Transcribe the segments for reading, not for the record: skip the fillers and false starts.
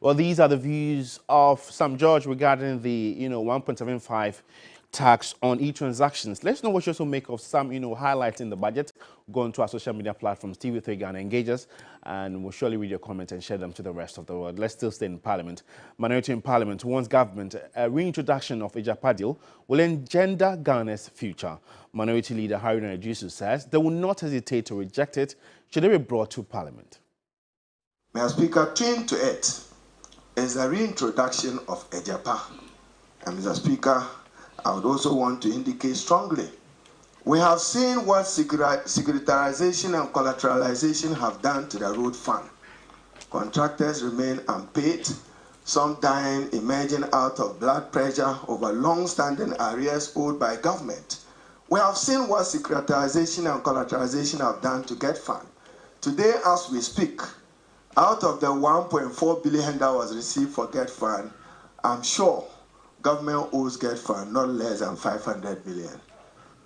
Well, these are the views of Sam George regarding the 1.75 tax on e-transactions. Let's know what you also make of some highlights in the budget. Go onto our social media platforms, TV3 Ghana Engage us, and we'll surely read your comments and share them to the rest of the world. Let's still stay in Parliament. Minority in Parliament warns government a reintroduction of Ejapa deal will engender Ghana's future. Minority Leader Haruna Adjusu says they will not hesitate to reject it should it be brought to Parliament. Mr. Speaker, twin to it is the reintroduction of Ejapa. And Mr. Speaker, I would also want to indicate strongly, we have seen what securitization and collateralization have done to the road fund. Contractors remain unpaid, some dying, emerging out of blood pressure over long-standing arrears owed by government. We have seen what securitization and collateralization have done to GET Fund. Today, as we speak, out of the 1.4 billion that was received for GET Fund, I'm sure government owes GET Fund not less than 500 million.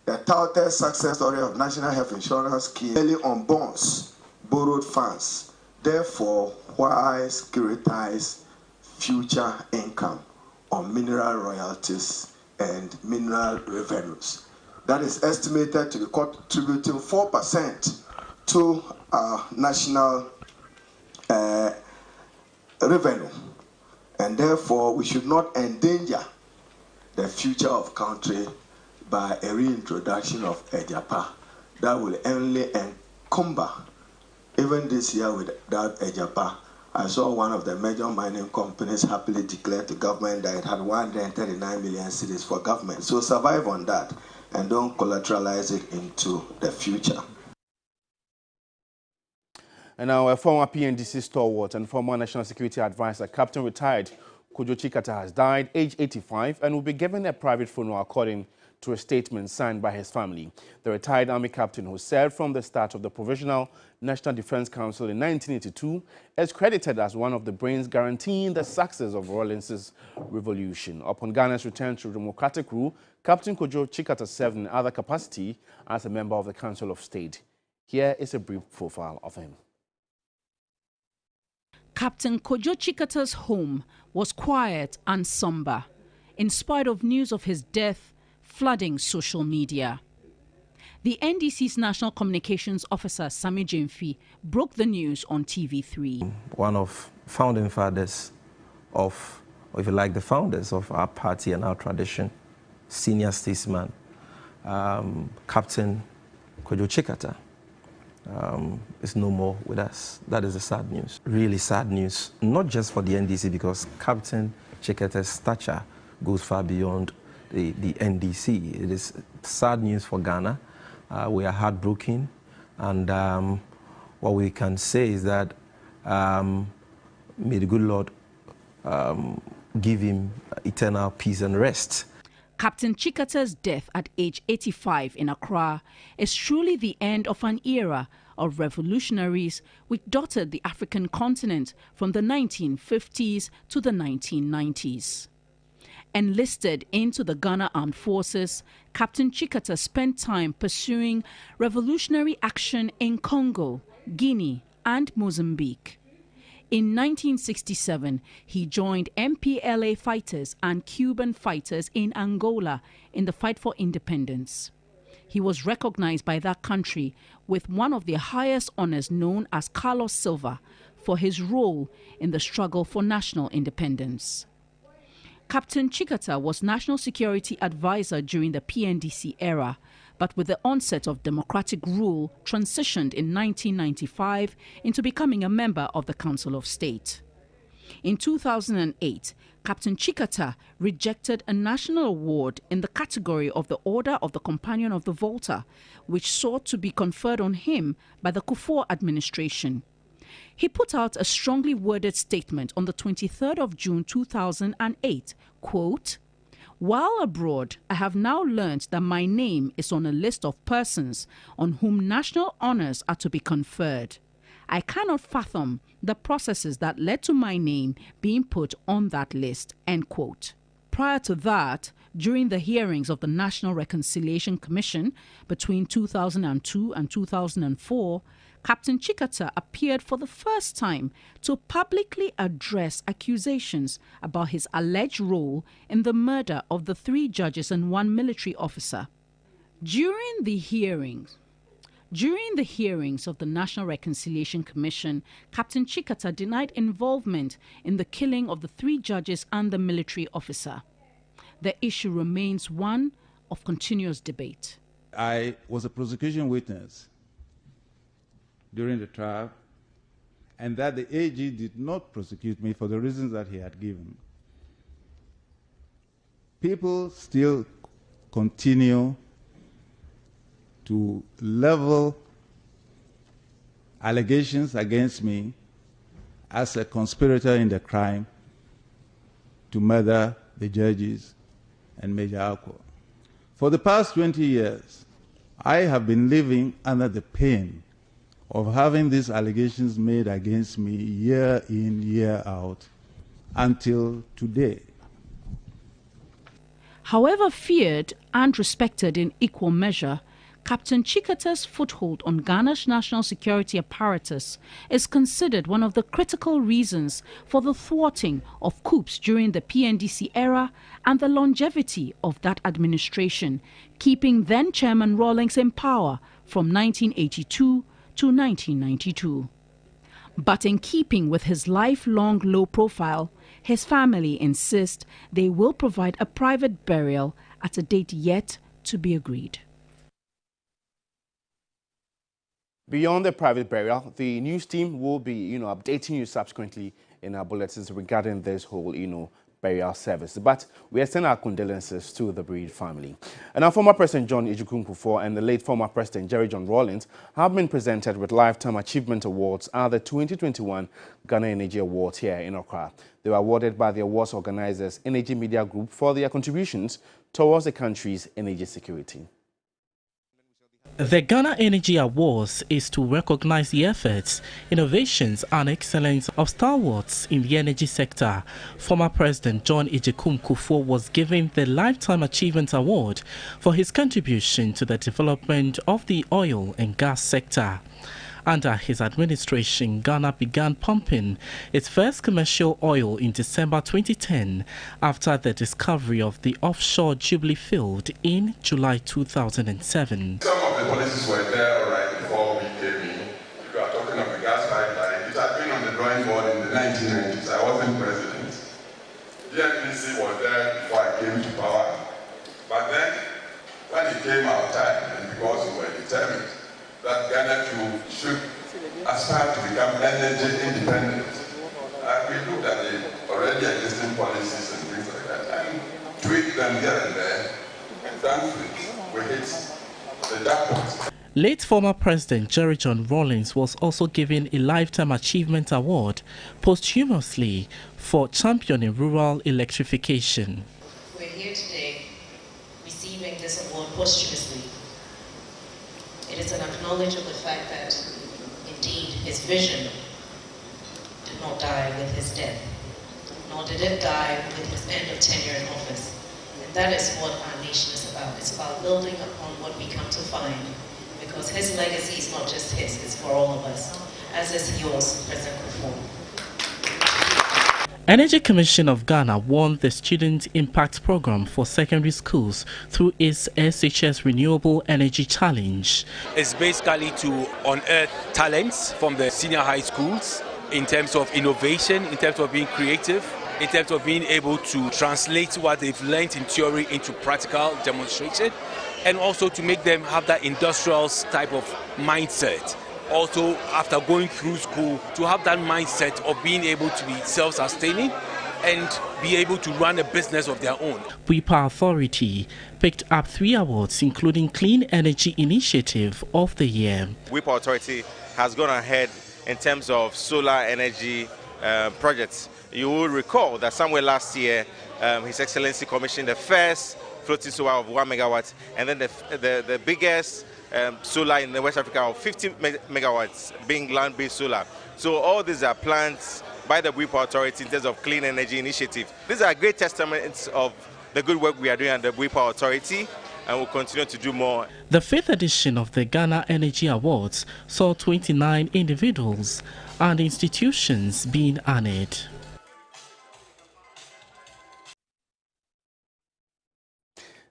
The touted success story of National Health Insurance Scheme mainly on bonds, borrowed funds. Therefore, why securitize future income on mineral royalties and mineral revenues? That is estimated to be contributing 4% to our national revenue, and therefore we should not endanger the future of country by a reintroduction of Ejapa that will only encumber. Even this year without Ejapa, I saw one of the major mining companies happily declare to government that it had 139 million cedis for government. So survive on that and don't collateralize it into the future. And now a former PNDC stalwart and former National Security Advisor, Captain Retired Kojo Chikata, has died, aged 85, and will be given a private funeral according to a statement signed by his family. The retired Army captain, who served from the start of the Provisional National Defense Council in 1982, is credited as one of the brains guaranteeing the success of Rawlins's revolution. Upon Ghana's return to democratic rule, Captain Kojo Chikata served in other capacity as a member of the Council of State. Here is a brief profile of him. Captain Kojo Chikata's home was quiet and somber, in spite of news of his death flooding social media. The NDC's National Communications Officer, Sami Jemfi, broke the news on TV3. One of founding fathers of, or if you like, the founders of our party and our tradition, senior statesman, Captain Kojo Chikata, is no more with us. That is the sad news. Really sad news, not just for the NDC, because Captain Chikata's stature goes far beyond the NDC. It is sad news for Ghana. We are heartbroken, and what we can say is that may the good Lord give him eternal peace and rest. Captain Chikata's death at age 85 in Accra is truly the end of an era of revolutionaries which dotted the African continent from the 1950s to the 1990s. Enlisted into the Ghana Armed Forces, Captain Chikata spent time pursuing revolutionary action in Congo, Guinea, and Mozambique. In 1967, he joined MPLA fighters and Cuban fighters in Angola in the fight for independence. He was recognized by that country with one of the highest honors, known as Carlos Silva, for his role in the struggle for national independence. Captain Chikata was National Security Advisor during the PNDC era, but with the onset of democratic rule, transitioned in 1995 into becoming a member of the Council of State. In 2008, Captain Chikata rejected a national award in the category of the Order of the Companion of the Volta, which sought to be conferred on him by the Kufuor administration. He put out a strongly worded statement on the 23rd of June 2008, quote, "While abroad, I have now learned that my name is on a list of persons on whom national honors are to be conferred. I cannot fathom the processes that led to my name being put on that list," end quote. Prior to that, during the hearings of the National Reconciliation Commission between 2002 and 2004, Captain Chikata appeared for the first time to publicly address accusations about his alleged role in the murder of the 3 judges and 1 military officer. During the hearings of the National Reconciliation Commission, Captain Chikata denied involvement in the killing of the 3 judges and the military officer. The issue remains one of continuous debate. I was a prosecution witness during the trial, and that the AG did not prosecute me for the reasons that he had given. People still continue to level allegations against me as a conspirator in the crime to murder the judges and Major Akwa. For the past 20 years, I have been living under the pain of having these allegations made against me year in, year out, until today. However feared and respected in equal measure, Captain Chikata's foothold on Ghana's national security apparatus is considered one of the critical reasons for the thwarting of coups during the PNDC era and the longevity of that administration, keeping then-Chairman Rawlings in power from 1982 to 1992. But in keeping with his lifelong low profile, his family insist they will provide a private burial at a date yet to be agreed. Beyond the private burial, the news team will be, updating you subsequently in our bulletins regarding this whole, burial service. But we extend our condolences to the bereaved family. And our former President John Agyekum Kufuor and the late former President Jerry John Rawlings have been presented with Lifetime Achievement Awards at the 2021 Ghana Energy Awards here in Accra. They were awarded by the awards organizers, Energy Media Group, for their contributions towards the country's energy security. The Ghana Energy Awards is to recognize the efforts, innovations and excellence of stalwarts in the energy sector. Former President John Agyekum Kufuor was given the Lifetime Achievement Award for his contribution to the development of the oil and gas sector. Under his administration, Ghana began pumping its first commercial oil in December 2010 after the discovery of the offshore Jubilee field in July 2007. Some of the policies were there right before we came in. If you are talking of the gas pipeline, it had been on the drawing board in the 1990s. I wasn't president. The NDC was there before I came to power. But then, when it came our time, and because we were determined that Ghana should aspire to become energy independent, we looked at the already existing policies and things like that and tweaked them here and there, and thankfully we hit the jackpot. Late former President Jerry John Rawlings was also given a Lifetime Achievement Award posthumously for championing rural electrification. We're here today receiving this award posthumously. It is an acknowledgement of the fact that, indeed, his vision did not die with his death, nor did it die with his end of tenure in office. And that is what our nation is about. It's about building upon what we come to find, because his legacy is not just his, it's for all of us, as is yours, President Kufuor. Energy Commission of Ghana won the Student Impact Program for secondary schools through its SHS Renewable Energy Challenge. It's basically to unearth talents from the senior high schools in terms of innovation, in terms of being creative, in terms of being able to translate what they've learned in theory into practical demonstration, and also to make them have that industrial type of mindset. Also, after going through school, to have that mindset of being able to be self-sustaining and be able to run a business of their own. WIPA Authority picked up 3 awards, including Clean Energy Initiative of the Year. WIPA Authority has gone ahead in terms of solar energy projects. You will recall that somewhere last year, His Excellency commissioned the first floating solar of 1 megawatt, and then the biggest solar in West Africa of 50 megawatts being land-based solar. So all these are plans by the WIPA Authority in terms of clean energy initiative. These are great testaments of the good work we are doing at the WIPA Authority, and we'll continue to do more. The 5th edition of the Ghana Energy Awards saw 29 individuals and institutions being honored.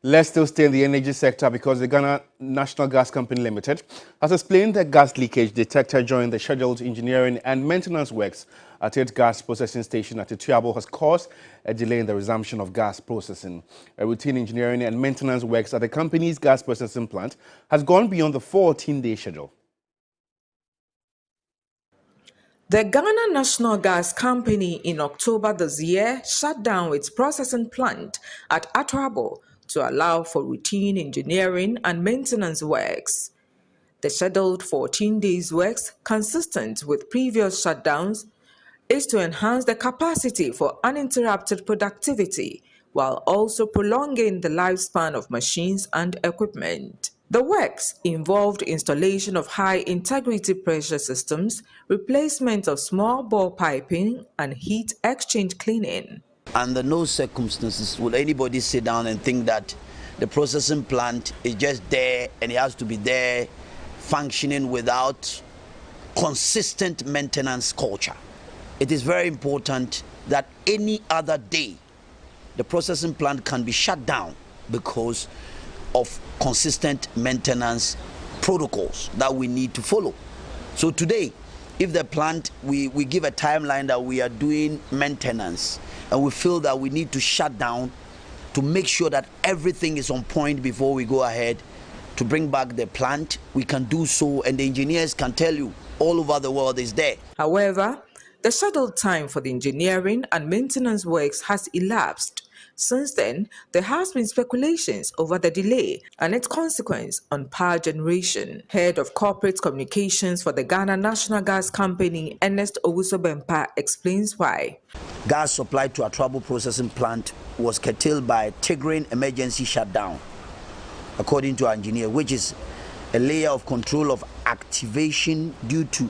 Let's still stay in the energy sector because the Ghana National Gas Company Limited has explained the gas leakage detected during the scheduled engineering and maintenance works at its gas processing station at Ituabo has caused a delay in the resumption of gas processing. A routine engineering and maintenance works at the company's gas processing plant has gone beyond the 14-day schedule. The Ghana National Gas Company in October this year shut down its processing plant at Atuabo to allow for routine engineering and maintenance works. The scheduled 14 days works, consistent with previous shutdowns, is to enhance the capacity for uninterrupted productivity while also prolonging the lifespan of machines and equipment. The works involved installation of high-integrity pressure systems, replacement of small bore piping, and heat exchange cleaning. Under no circumstances will anybody sit down and think that the processing plant is just there and it has to be there functioning without consistent maintenance culture. It is very important that any other day the processing plant can be shut down because of consistent maintenance protocols that we need to follow. So today, if the plant, we give a timeline that we are doing maintenance and we feel that we need to shut down to make sure that everything is on point before we go ahead to bring back the plant, we can do so, and the engineers can tell you all over the world is there. However, the scheduled time for the engineering and maintenance works has elapsed. Since then, there has been speculations over the delay and its consequence on power generation. Head of Corporate Communications for the Ghana National Gas Company, Ernest Owusu-Bempah, explains why. Gas supply to our Atuabo processing plant was curtailed by a triggering emergency shutdown, according to our engineer, which is a layer of control of activation due to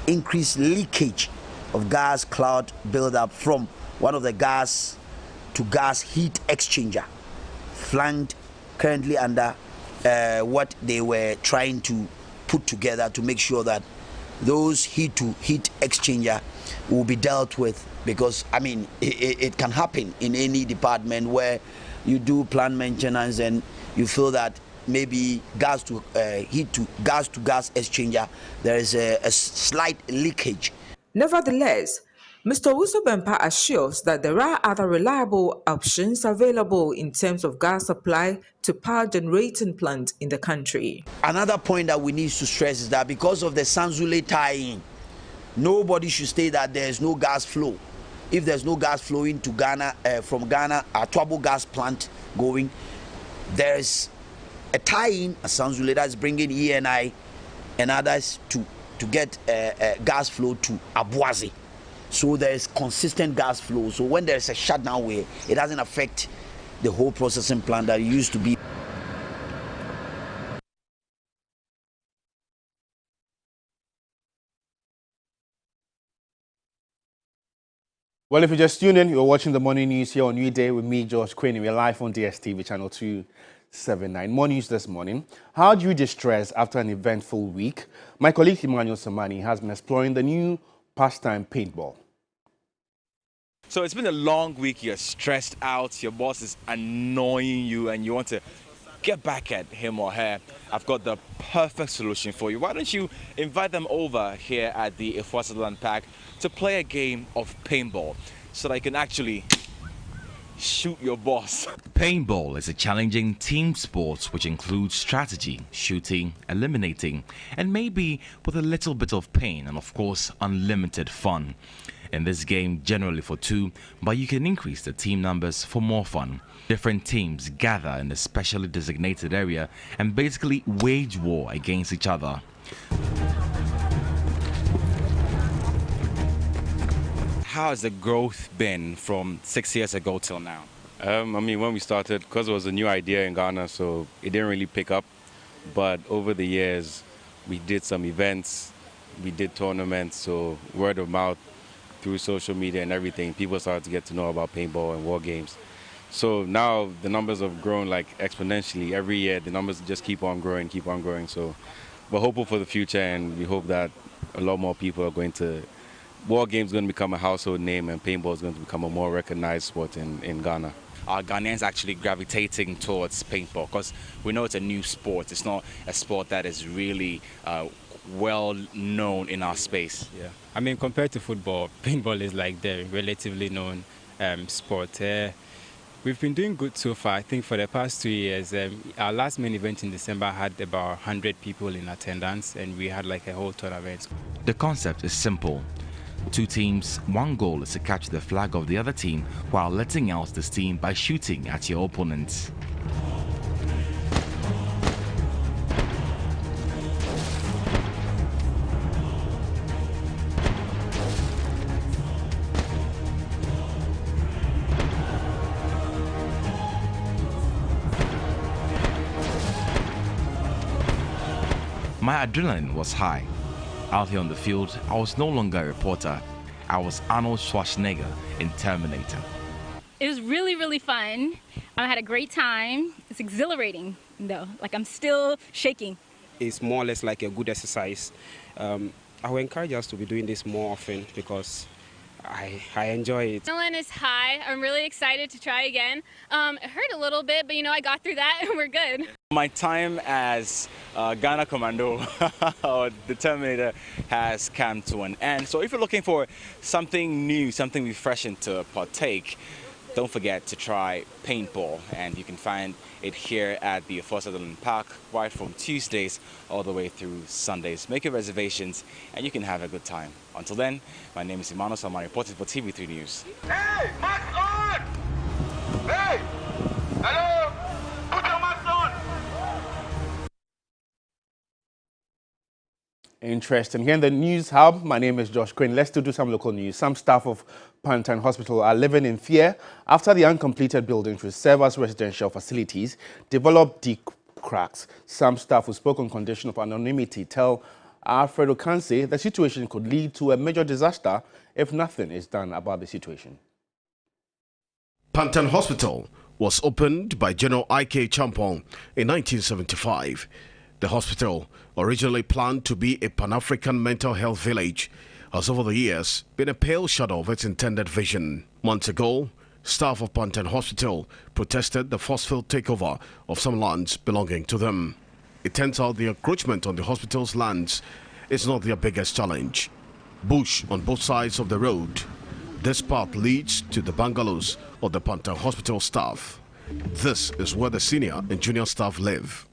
increased leakage of gas cloud buildup from one of the gas to gas heat exchanger, flanked currently under what they were trying to put together to make sure that those heat to heat exchanger will be dealt with, because I mean it can happen in any department where you do plant maintenance and you feel that maybe gas to gas exchanger there is a slight leakage. Nevertheless, Mr. Owusu-Bempah assures that there are other reliable options available in terms of gas supply to power generating plants in the country. Another point that we need to stress is that because of the Sanzule tie-in, nobody should say that there is no gas flow. If there's no gas flowing to Ghana, from Ghana, our Atuabo gas plant going, there's a tie-in, a Sanzule that's bringing ENI and others to get gas flow to Abuazi. So there is consistent gas flow. So when there is a shutdown where it doesn't affect the whole processing plant that it used to be. Well, if you just tuned in, you're watching the morning news here on New Day with me, George Quinn. We're live on DSTV channel 279. More news this morning. How do you de-stress after an eventful week? My colleague Emmanuel Samani has been exploring the new pastime paintball. So it's been a long week, you're stressed out, your boss is annoying you and you want to get back at him or her. I've got the perfect solution for you. Why don't you invite them over here at the Ifuasaland Park to play a game of paintball so that you can actually shoot your boss. Paintball is a challenging team sport which includes strategy, shooting, eliminating, and maybe with a little bit of pain and of course unlimited fun. In this game, generally for two, but you can increase the team numbers for more fun. Different teams gather in a specially designated area and basically wage war against each other. How has the growth been from 6 years ago till now? I mean, when we started, because it was a new idea in Ghana, so it didn't really pick up. But over the years, we did some events, we did tournaments, so word of mouth, through social media and everything, people started to get to know about paintball and war games. So now the numbers have grown like exponentially. Every year the numbers just keep on growing, So we're hopeful for the future, and we hope that a lot more people are going to, war games going to become a household name, and paintball is going to become a more recognized sport in Ghana. Are Ghanaians actually gravitating towards paintball? Because we know it's a new sport. It's not a sport that is really well known in our space. Yeah, I mean, compared to football, paintball is like the relatively known sport. We've been doing good so far. I think for the past 2 years, our last main event in December had about 100 people in attendance, and we had like a whole tournament. The concept is simple. 2 teams, one goal is to catch the flag of the other team while letting out this team by shooting at your opponents. My adrenaline was high. Out here on the field, I was no longer a reporter. I was Arnold Schwarzenegger in Terminator. It was really, really fun. I had a great time. It's exhilarating, though. Like, I'm still shaking. It's more or less like a good exercise. I would encourage us to be doing this more often because I enjoy it. Adrenaline is high. I'm really excited to try again. It hurt a little bit, but you know, I got through that and we're good. My time as Ghana Commando or the Terminator has come to an end. So if you're looking for something new, something refreshing to partake, don't forget to try paintball, and you can find it here at the Afo Sutherland Park right from Tuesdays all the way through Sundays. Make your reservations and you can have a good time. Until then, my name is Emmanuel Salman, reporting for TV3 News. Hey, mask on! Hey! Hello! Put your mask on! Interesting. Here in the News Hub, my name is Josh Crane. Let's still do some local news. Some staff of Pantan Hospital are living in fear after the uncompleted buildings which serve as residential facilities developed deep cracks. Some staff who spoke on condition of anonymity tell Alfredo Kanse the situation could lead to a major disaster if nothing is done about the situation. Pantan Hospital was opened by General I.K. Champong in 1975. The hospital, originally planned to be a Pan-African mental health village, has over the years been a pale shadow of its intended vision. Months ago, staff of Pantan Hospital protested the forceful takeover of some lands belonging to them. It turns out the encroachment on the hospital's lands is not their biggest challenge. Bush on both sides of the road. This path leads to the bungalows of the Pantan Hospital staff. This is where the senior and junior staff live.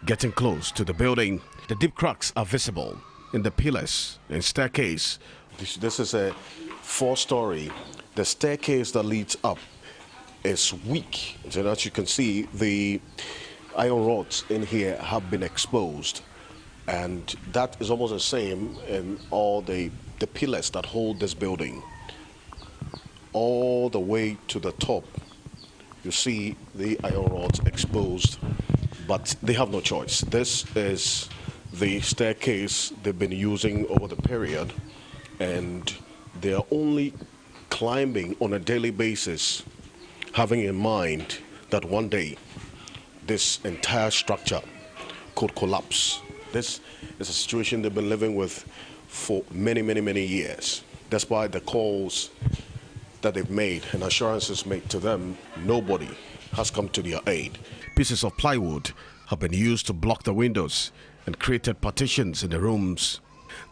Getting close to the building, the deep cracks are visible in the pillars and staircase. This is a 4-story. The staircase that leads up is weak. So as you can see, the iron rods in here have been exposed. And that is almost the same in all the pillars that hold this building. All the way to the top, you see the iron rods exposed. But they have no choice. This is the staircase they've been using over the period, and they are only climbing on a daily basis, having in mind that one day this entire structure could collapse. This is a situation they've been living with for many, many, many years. Despite the calls that they've made and assurances made to them, nobody has come to their aid. Pieces of plywood have been used to block the windows and created partitions in the rooms.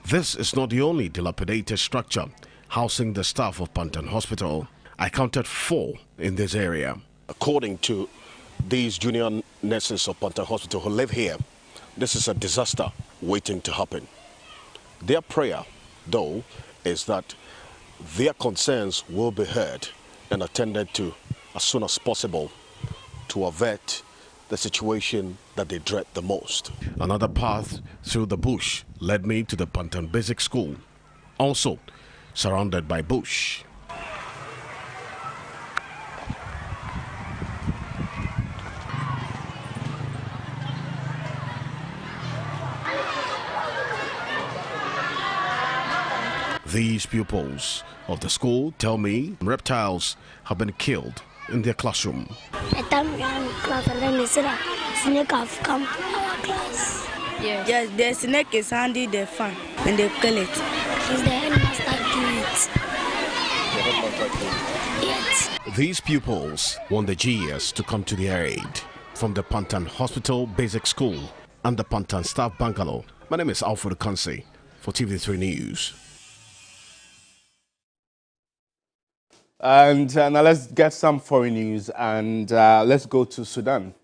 This is not the only dilapidated structure housing the staff of Pantan Hospital. I counted 4 in this area. According to these junior nurses of Pantan Hospital who live here, this is a disaster waiting to happen. Their prayer, though, is that their concerns will be heard and attended to as soon as possible to avert the situation that they dread the most. Another path through the bush led me to the Pantan Basic School, also surrounded by bush. These pupils of the school tell me reptiles have been killed in their classroom. The time we are in class and then they say that snake have come to our class. Yes, the snake is handy the fan and they kill it. It's the headmaster do it. Yes. These pupils want the GS to come to their aid. From the Pantan Hospital Basic School and the Pantan Staff Bungalow, my name is Alfred Kansi for TV3 News. And now let's get some foreign news, and let's go to Sudan.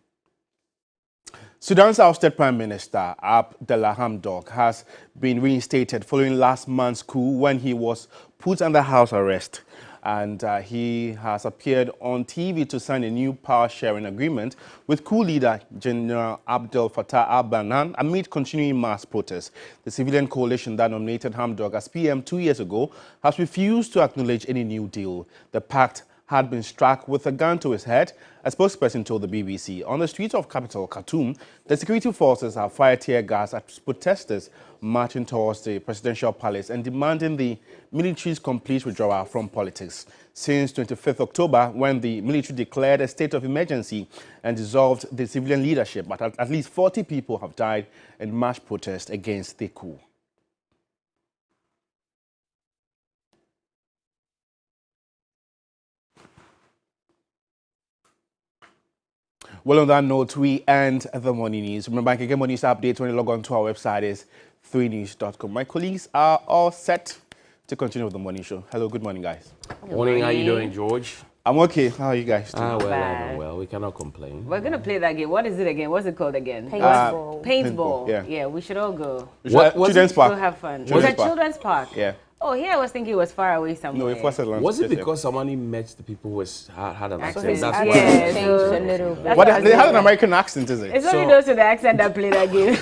Sudan's ousted Prime Minister Abdallah Hamdok has been reinstated following last month's coup when he was put under house arrest. And he has appeared on TV to sign a new power-sharing agreement with coup leader General Abdel Fattah al-Burhan amid continuing mass protests. The civilian coalition that nominated Hamdok as PM 2 years ago has refused to acknowledge any new deal. The pact had been struck with a gun to his head, a spokesperson told the BBC. On the streets of capital Khartoum, the security forces have fired tear gas at protesters marching towards the presidential palace and demanding the military's complete withdrawal from politics. Since 25th October, when the military declared a state of emergency and dissolved the civilian leadership, but at least 40 people have died in mass protest against the coup. Well, on that note, we end the morning news. Remember, you can get more news updates when you log on to our website, is 3news.com. My colleagues are all set to continue with the morning show. Hello, good morning, guys. Good morning. How are you doing, George? I'm okay. How are you guys doing? Well, we cannot complain. We're going to play that game. What is it again? What's it called again? Paintball. Paintball. Yeah. We should all go. Children's Park. We'll have fun. Children's Was it Park. Children's Park? Yeah. Oh, here I was thinking it was far away somewhere. No, it was Atlanta. Was it because somebody met the people who had an accent? That's Yeah, why. so a little bit. What, they have an American accent, is it? It's only those with the accent that play that game.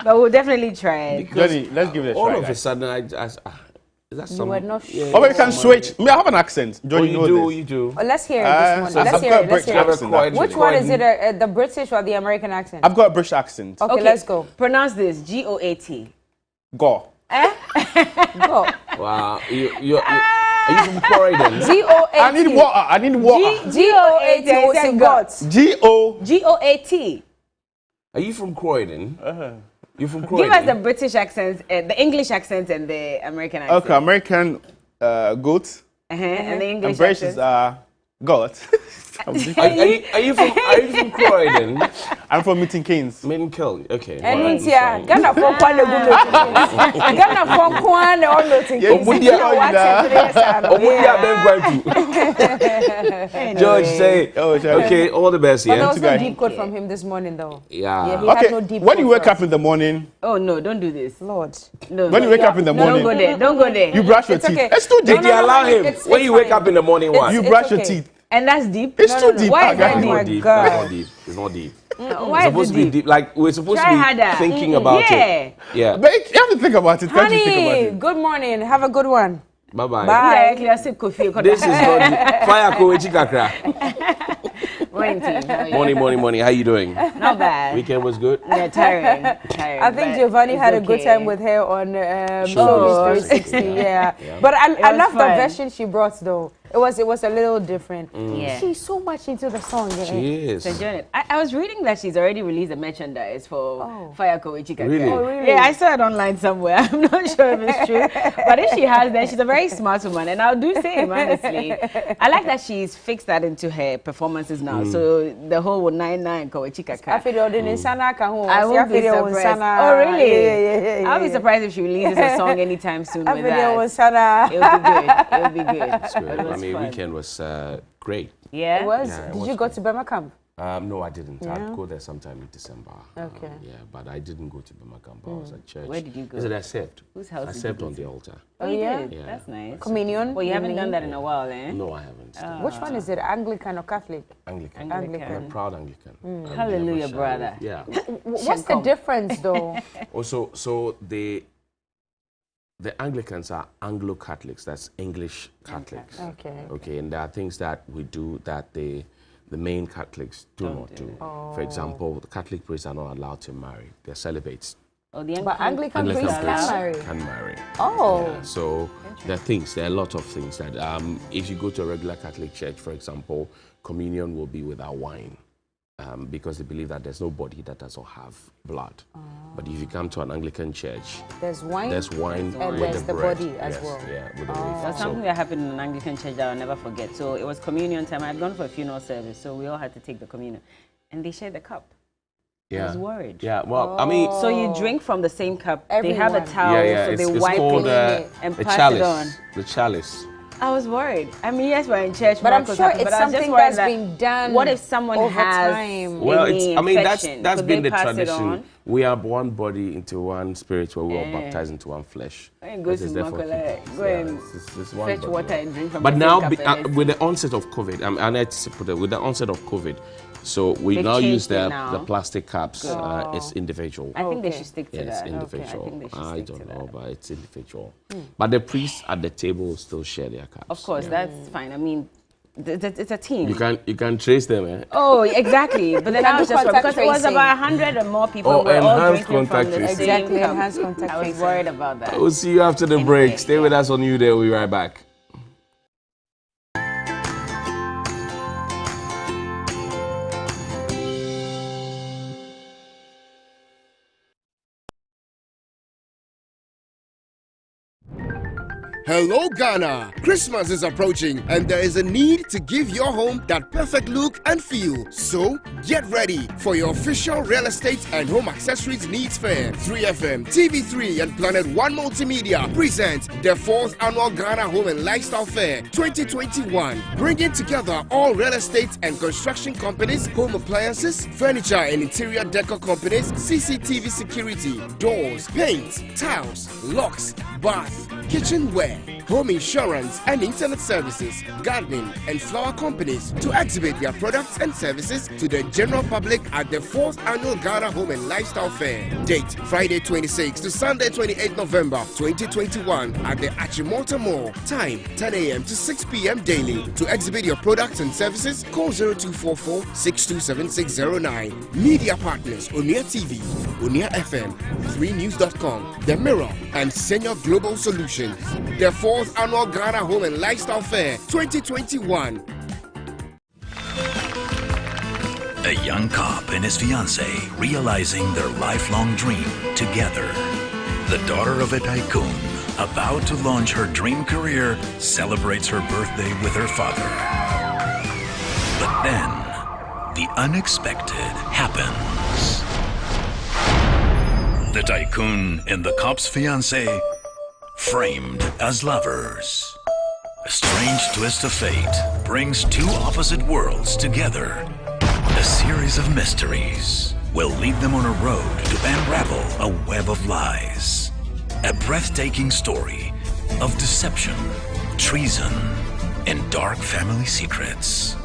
But we'll definitely try it. Johnny, let's give it a try. All of a guys. sudden, is that some? You were not sure. Oh, but you can switch. I have an accent. Johnny, you do. Oh, let's hear it this morning. Let's hear it. Let's hear it. Which one is it, the British or the American accent? I've got a British accent. Okay, let's go. Pronounce this. G-O-A-T. Go. Go. Wow. Are you from Croydon? G-O-A-T. I need water. I need water. G-O-A-T. It's got. G-O. G-O-A-T. Are you from Croydon? You from Croydon? Give us the British accent, the English accent, and the American accent. Okay, American goat. And the English And British accent. goat. Are you from Croydon? I'm from Milton Keynes. Milton Keynes, okay. And it's Ghana for Kwan Ghana for Kwan or Milton Keynes. George, say, okay, all the best, But yeah? there was no deep code from him this morning, though. Yeah. He had no Okay, deep when you code wake for up in the morning, Oh, no, don't do this. Lord. No. when you wake up in the morning, Don't go there. Don't go there. you brush your It's teeth. okay. It's too deep. Did you allow him? it's When you wake fine. up in the morning, what? You It's brush your okay. teeth. And that's deep? It's too deep. Why is that It's deep? not deep. God. That's not deep. It's not deep. Why It's is supposed it to be deep? deep. Like, we're supposed Try to be harder. thinking about Yeah. it. Yeah. But you have to think about it. Can't you think about Honey, it? good morning. Have a good one. Bye-bye. Bye. Indirectly, I said Kofi. This is not deep. Fire Kowechi Kakra. Morning. How you doing? Not bad. Weekend was good? Yeah, tiring. I think Giovanni had a good time with her on Showbiz 360. Yeah. But I love the fun. version she brought, though. It was a little different. Yeah. She's so much into the song. Yeah. She is. So enjoying it. I was reading that she's already released the merchandise for Fire Kowechi Kakra. Really? Oh, really? Yeah, I saw it online somewhere. I'm not sure if it's true. But if she has, then she's a very smart woman. And I'll do same, honestly. I like that she's fixed that into her performances now. So the whole 99 Kowechi Kakra. I won't be surprised. Oh, really? Yeah. I'll be surprised if she releases a song anytime soon with that. It'll It'll be good. It's good. It was I mean, fun. weekend was great. Yeah? It was. Yeah, it Did was you go to Burma Camp? No, I didn't. Yeah. I'd go there sometime in December. Okay. Yeah, but I didn't go to Burma Camp. I was at church. Where did you go? Is it I served? Whose house I did served you on go the to? altar. Oh, you yeah? did? Yeah. That's nice. Communion? Well, you haven't mean? done that in a while, eh? No, I haven't. Which one is it? Anglican or Catholic? Anglican. Anglican. I'm a proud Anglican. I've Hallelujah, never shied brother. away. Yeah. What's the difference, though? Also, so the Anglicans are Anglo-Catholics. That's English Catholics. Okay. Okay, and there are things that we do that the main Catholics do not do. For example, the Catholic priests are not allowed to marry. They're celibates. Oh, the But Anglican priests can marry. Can marry. Oh. Yeah, so there are a lot of things that if you go to a regular Catholic church, for example, communion will be without wine. Because they believe that there's no body that doesn't have blood. But if you come to an Anglican church, there's wine and there's the the bread. body as Yes, well. Yeah, with the There's something that happened in an Anglican church that I'll never forget. So it was communion time. I had gone for a funeral service, so we all had to take the communion. And they shared the cup. I was worried. Yeah, well, I mean... So you drink from the same cup. They have a Everyone. towel, so it's they wipe called, it and the pass chalice. it on. The chalice. I was worried. I mean, yes, we're in church, But I'm miracles sure happen, it's but I was just something worried that's that been done what if someone over has time? Well, any that's infection? been the pass it tradition. on? We are one body into one spirit where we are baptized into one flesh. And go That to is therefore Makole, keeping- go and it's one fetch body. water and drink from But the now, same cup and with the onset of COVID, I need to put it, with the onset of COVID, so we They've now use changed it now. the plastic cups. Good. It's individual. I think they should stick to Yes, that. individual. Okay, I think they should I stick don't to know, but it's individual. Hmm. But the priests at the table still share their cups. Of course, that's fine. I mean, it's a team. You can trace them, eh? Oh, exactly. But then I was just worried because it was about 100 and more people were all enhanced drinking from contact the tracing. same Exactly, cup. enhanced contact I was tracing. worried about that. We'll see you after the break. Stay with us on You There. We'll be right back. Hello Ghana! Christmas is approaching and there is a need to give your home that perfect look and feel. So get ready for your official real estate and home accessories needs fair. 3FM, TV3 and Planet One Multimedia present the 4th Annual Ghana Home and Lifestyle Fair 2021, bringing together all real estate and construction companies, home appliances, furniture and interior decor companies, CCTV security, doors, paint, tiles, locks, bath, kitchenware, home insurance and internet services, gardening and flower companies to exhibit their products and services to the general public at the 4th Annual Ghana Home and Lifestyle Fair. Date Friday 26 to Sunday 28 November 2021 at the Achimota Mall. Time 10 a.m. to 6 p.m. daily. To exhibit your products and services, call 0244-627609. Media partners Onia TV, Onia FM, 3news.com, The Mirror and Senior Global Solutions. The 4th Annual Ghana Home and Lifestyle Fair 2021. A young cop and his fiancée realizing their lifelong dream together. The daughter of a tycoon, about to launch her dream career, celebrates her birthday with her father. But then, the unexpected happens. The tycoon and the cop's fiancée framed as lovers. A strange twist of fate brings two opposite worlds together. A series of mysteries will lead them on a road to unravel a web of lies. A breathtaking story of deception, treason, and dark family secrets.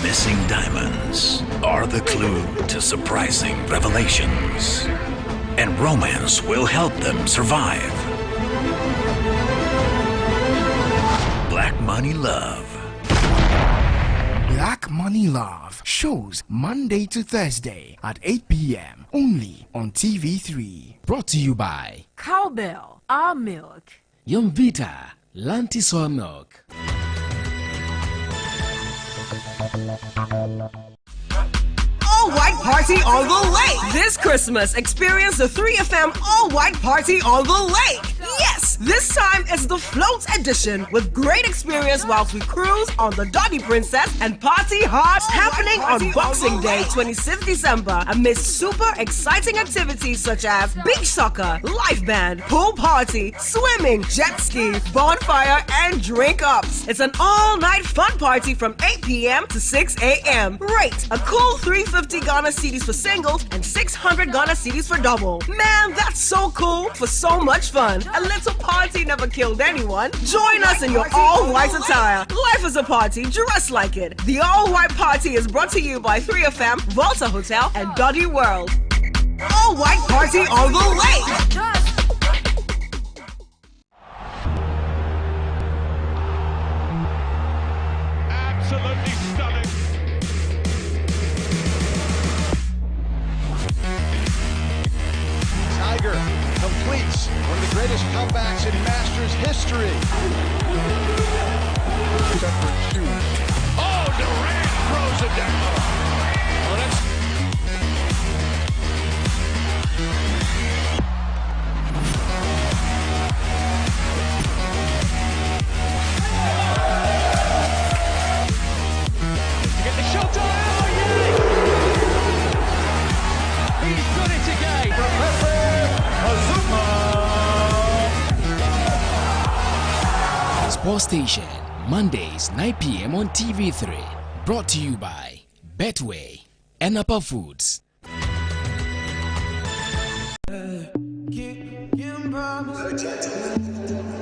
Missing diamonds are the clue to surprising revelations. And romance will help them survive. Black Money Love. Black Money Love shows Monday to Thursday at 8 p.m. only on TV3. Brought to you by Cowbell, our milk. Yumvita, Lanti soy milk. All-White Party on the Lake. This Christmas, experience the 3FM All-White Party on the Lake. Yes, this time it's the Float Edition with great experience whilst we cruise on the Doggy Princess and party hard happening on Boxing Day, 26th December, amidst super exciting activities such as beach soccer, live band, pool party, swimming, jet ski, bonfire, and drink ups. It's an all-night fun party from 8 p.m. to 6 a.m. Rate a cool 350 Ghana cedis for singles and 600 Ghana cedis for double. Man, that's so cool for so much fun. A little party never killed anyone. Join us in your all-white attire. Life is a party, dress like it. The all-white party is brought to you by 3FM, Volta Hotel, and Doggy World. All-white party on the lake. Absolutely stunning. your station, Mondays 9 p.m. on TV3. Brought to you by Betway and Upper Foods. Gentlemen.